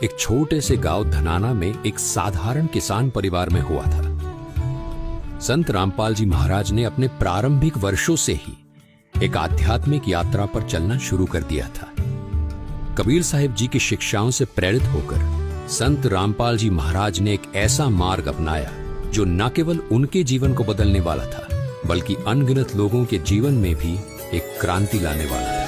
एक छोटे से गांव धनाना में एक साधारण किसान परिवार में हुआ था। संत रामपाल जी महाराज ने अपने प्रारंभिक वर्षों से ही एक आध्यात्मिक यात्रा पर चलना शुरू कर दिया था। कबीर साहिब जी की शिक्षाओं से प्रेरित होकर संत रामपाल जी महाराज ने एक ऐसा मार्ग अपनाया जो न केवल उनके जीवन को बदलने वाला था, बल्कि अनगिनत लोगों के जीवन में भी एक क्रांति लाने वाला था।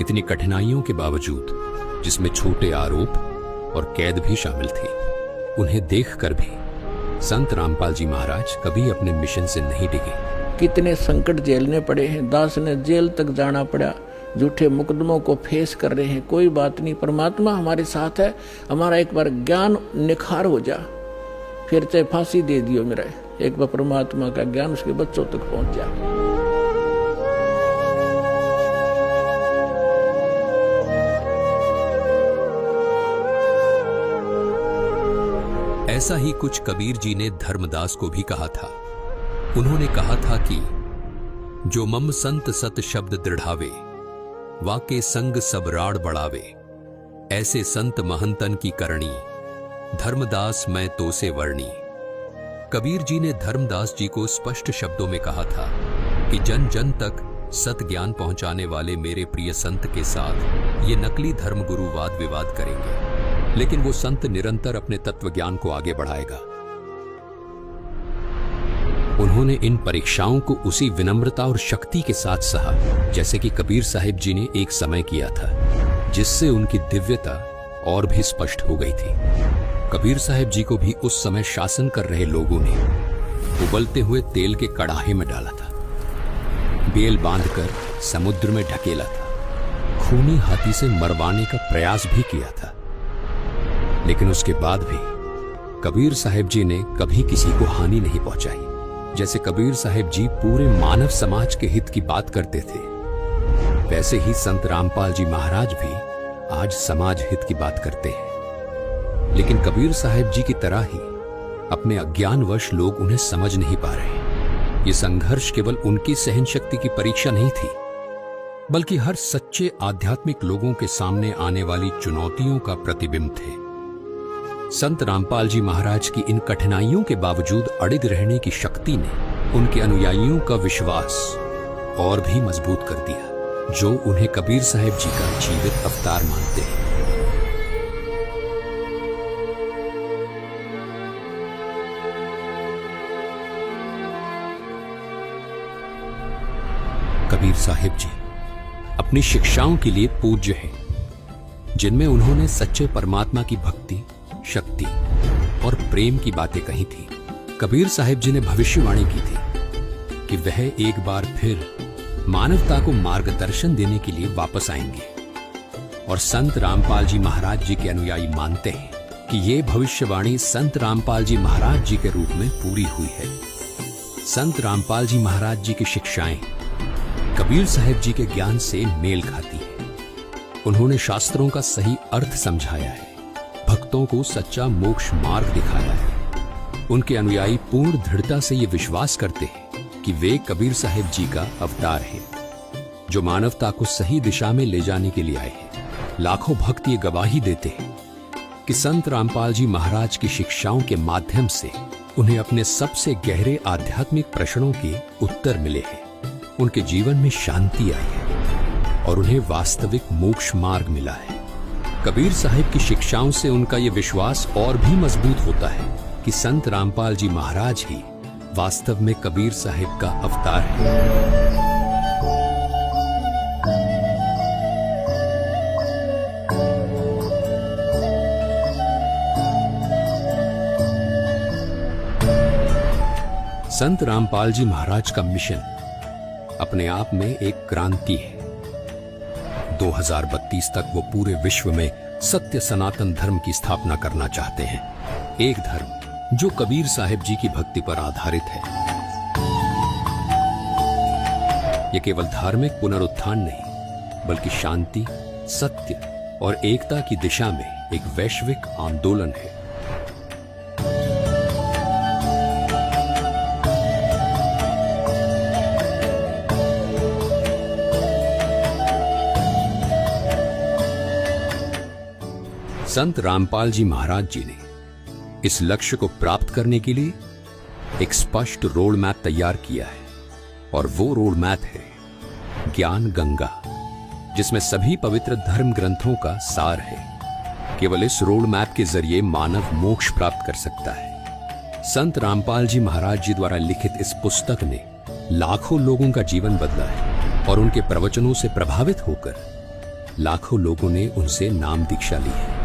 इतनी कठिनाइयों के बावजूद, जिसमें छोटे आरोप और कैद भी शामिल थी, उन्हें देखकर भी संत रामपाल जी महाराज कभी अपने मिशन से नहीं डिगे। कितने संकट झेलने पड़े हैं, दास ने जेल तक जाना पड़ा, झूठे मुकदमों को फेस कर रहे हैं, कोई बात नहीं, परमात्मा हमारे साथ है। हमारा एक बार ज्ञान निखार हो जा, फिर चाहे फांसी दे दियो मेरा, एक बार परमात्मा का ज्ञान उसके बच्चों तक पहुंच जा। ऐसा ही कुछ कबीर जी ने धर्मदास को भी कहा था। उन्होंने कहा था कि जो मम संत सत शब्द दृढ़ावे, वाके संग सब राड़ बढ़ावे, ऐसे संत महंतन की करणी, धर्मदास मैं तो से वर्णी। कबीर जी ने धर्मदास जी को स्पष्ट शब्दों में कहा था कि जन जन तक सत ज्ञान पहुंचाने वाले मेरे प्रिय संत के साथ ये नकली धर्मगुरु वाद विवाद करेंगे, लेकिन वो संत निरंतर अपने तत्व ज्ञान को आगे बढ़ाएगा। उन्होंने इन परीक्षाओं को उसी विनम्रता और शक्ति के साथ सहा जैसे कि कबीर साहिब जी ने एक समय किया था, जिससे उनकी दिव्यता और भी स्पष्ट हो गई थी। कबीर साहिब जी को भी उस समय शासन कर रहे लोगों ने उबलते हुए तेल के कड़ाहे में डाला था, बेल बांधकर समुद्र में ढकेला था, खूनी हाथी से मरवाने का प्रयास भी किया था। लेकिन उसके बाद भी कबीर साहिब जी ने कभी किसी को हानि नहीं पहुंचाई। जैसे कबीर साहिब जी पूरे मानव समाज के हित की बात करते थे, वैसे ही संत रामपाल जी महाराज भी आज समाज हित की बात करते हैं। लेकिन कबीर साहिब जी की तरह ही अपने अज्ञानवश लोग उन्हें समझ नहीं पा रहे। ये संघर्ष केवल उनकी सहन शक्ति की परीक्षा नहीं थी, बल्कि हर सच्चे आध्यात्मिक लोगों के सामने आने वाली चुनौतियों का प्रतिबिंब थे। संत रामपाल जी महाराज की इन कठिनाइयों के बावजूद अड़िग रहने की शक्ति ने उनके अनुयायियों का विश्वास और भी मजबूत कर दिया, जो उन्हें कबीर साहिब जी का जीवित अवतार मानते हैं। कबीर साहिब जी अपनी शिक्षाओं के लिए पूज्य हैं, जिनमें उन्होंने सच्चे परमात्मा की भक्ति, शक्ति और प्रेम की बातें कही थी। कबीर साहिब जी ने भविष्यवाणी की थी कि वह एक बार फिर मानवता को मार्गदर्शन देने के लिए वापस आएंगे, और संत रामपाल जी महाराज जी के अनुयायी मानते हैं कि ये भविष्यवाणी संत रामपाल जी महाराज जी के रूप में पूरी हुई है। संत रामपाल जी महाराज जी की शिक्षाएं कबीर साहिब जी के ज्ञान से मेल खाती है। उन्होंने शास्त्रों का सही अर्थ समझाया है, भक्तों को सच्चा मोक्ष मार्ग दिखाया है। उनके अनुयायी पूर्ण दृढ़ता से ये विश्वास करते हैं कि वे कबीर साहिब जी का अवतार है, जो मानवता को सही दिशा में ले जाने के लिए आए हैं। लाखों भक्त ये गवाही देते हैं कि संत रामपाल जी महाराज की शिक्षाओं के माध्यम से उन्हें अपने सबसे गहरे आध्यात्मिक प्रश्नों के उत्तर मिले हैं। उनके जीवन में शांति आई है और उन्हें वास्तविक मोक्ष मार्ग मिला है। कबीर साहिब की शिक्षाओं से उनका यह विश्वास और भी मजबूत होता है कि संत रामपाल जी महाराज ही वास्तव में कबीर साहिब का अवतार है। संत रामपाल जी महाराज का मिशन अपने आप में एक क्रांति है। 2032 तक वो पूरे विश्व में सत्य सनातन धर्म की स्थापना करना चाहते हैं, एक धर्म जो कबीर साहिब जी की भक्ति पर आधारित है। ये केवल धार्मिक पुनरुत्थान नहीं, बल्कि शांति, सत्य और एकता की दिशा में एक वैश्विक आंदोलन है। संत रामपाल जी महाराज जी ने इस लक्ष्य को प्राप्त करने के लिए एक स्पष्ट रोड मैप तैयार किया है, और वो रोड मैप है ज्ञान गंगा, जिसमें सभी पवित्र धर्म ग्रंथों का सार है। केवल इस रोड मैप के जरिए मानव मोक्ष प्राप्त कर सकता है। संत रामपाल जी महाराज जी द्वारा लिखित इस पुस्तक ने लाखों लोगों का जीवन बदला है, और उनके प्रवचनों से प्रभावित होकर लाखों लोगों ने उनसे नाम दीक्षा ली है।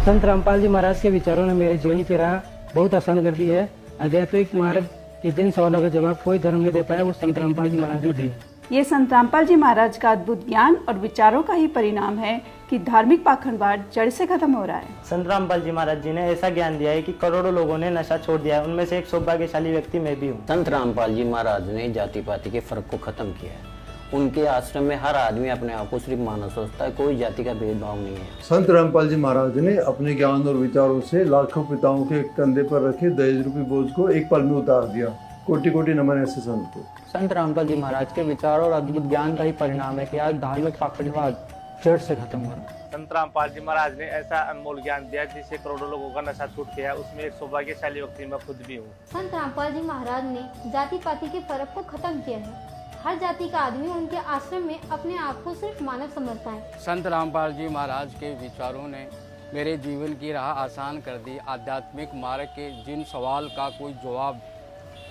संत रामपाल जी महाराज के विचारों ने मेरे जीवन की राह बहुत आसान कर दी है। आध्यात्मिक मार्ग के जिन सवालों का जवाब कोई धर्म नहीं दे पाया, वो संत रामपाल जी महाराज ने दिए। ये संत रामपाल जी महाराज का अद्भुत ज्ञान और विचारों का ही परिणाम है कि धार्मिक पाखंडवाद जड़ से खत्म हो रहा है। संत रामपाल जी महाराज जी ने ऐसा ज्ञान दिया है कि करोड़ों लोगों ने नशा छोड़ दिया है। उनमें से एक सौभाग्यशाली व्यक्ति मैं भी हूँ। संत रामपाल जी महाराज ने जाति पाति के फर्क को खत्म किया है। उनके आश्रम में हर आदमी अपने आप को सिर्फ मानव सोचता है, कोई जाति का भेदभाव नहीं है। संत रामपाल जी महाराज ने अपने ज्ञान और विचारों से लाखों पिताओं के कंधे पर रखे दहेज रूपी बोझ को एक पल में उतार दिया। कोटि कोटि नमन ऐसे संत को। संत रामपाल जी महाराज के विचार और अद्भुत ज्ञान का ही परिणाम है कि आज धार्मिक पाखंडवाद जड़ से खत्म हो रहा है। संत रामपाल जी महाराज ने ऐसा अनमोल ज्ञान दिया जिससे करोड़ों लोगों का नशा छूट गया। उसमें एक सौभाग्यशाली व्यक्ति मैं खुद भी हूँ। संत रामपाल जी महाराज ने जाति पाति के फर्क को खत्म किया है। हर जाति का आदमी उनके आश्रम में अपने आप को सिर्फ मानव समझता है। संत रामपाल जी महाराज के विचारों ने मेरे जीवन की राह आसान कर दी। आध्यात्मिक मार्ग के जिन सवाल का कोई जवाब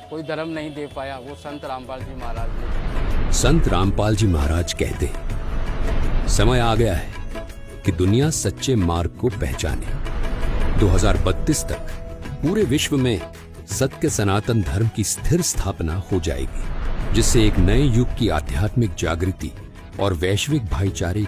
कोई धर्म नहीं दे पाया, वो संत रामपाल जी महाराज ने। संत रामपाल जी महाराज कहते हैं, समय आ गया है कि दुनिया सच्चे मार्ग को पहचाने। 2032 तक पूरे विश्व में सत्य सनातन धर्म की स्थिर स्थापना हो जाएगी, जिससे एक नए युग की आध्यात्मिक जागृति और वैश्विक भाईचारे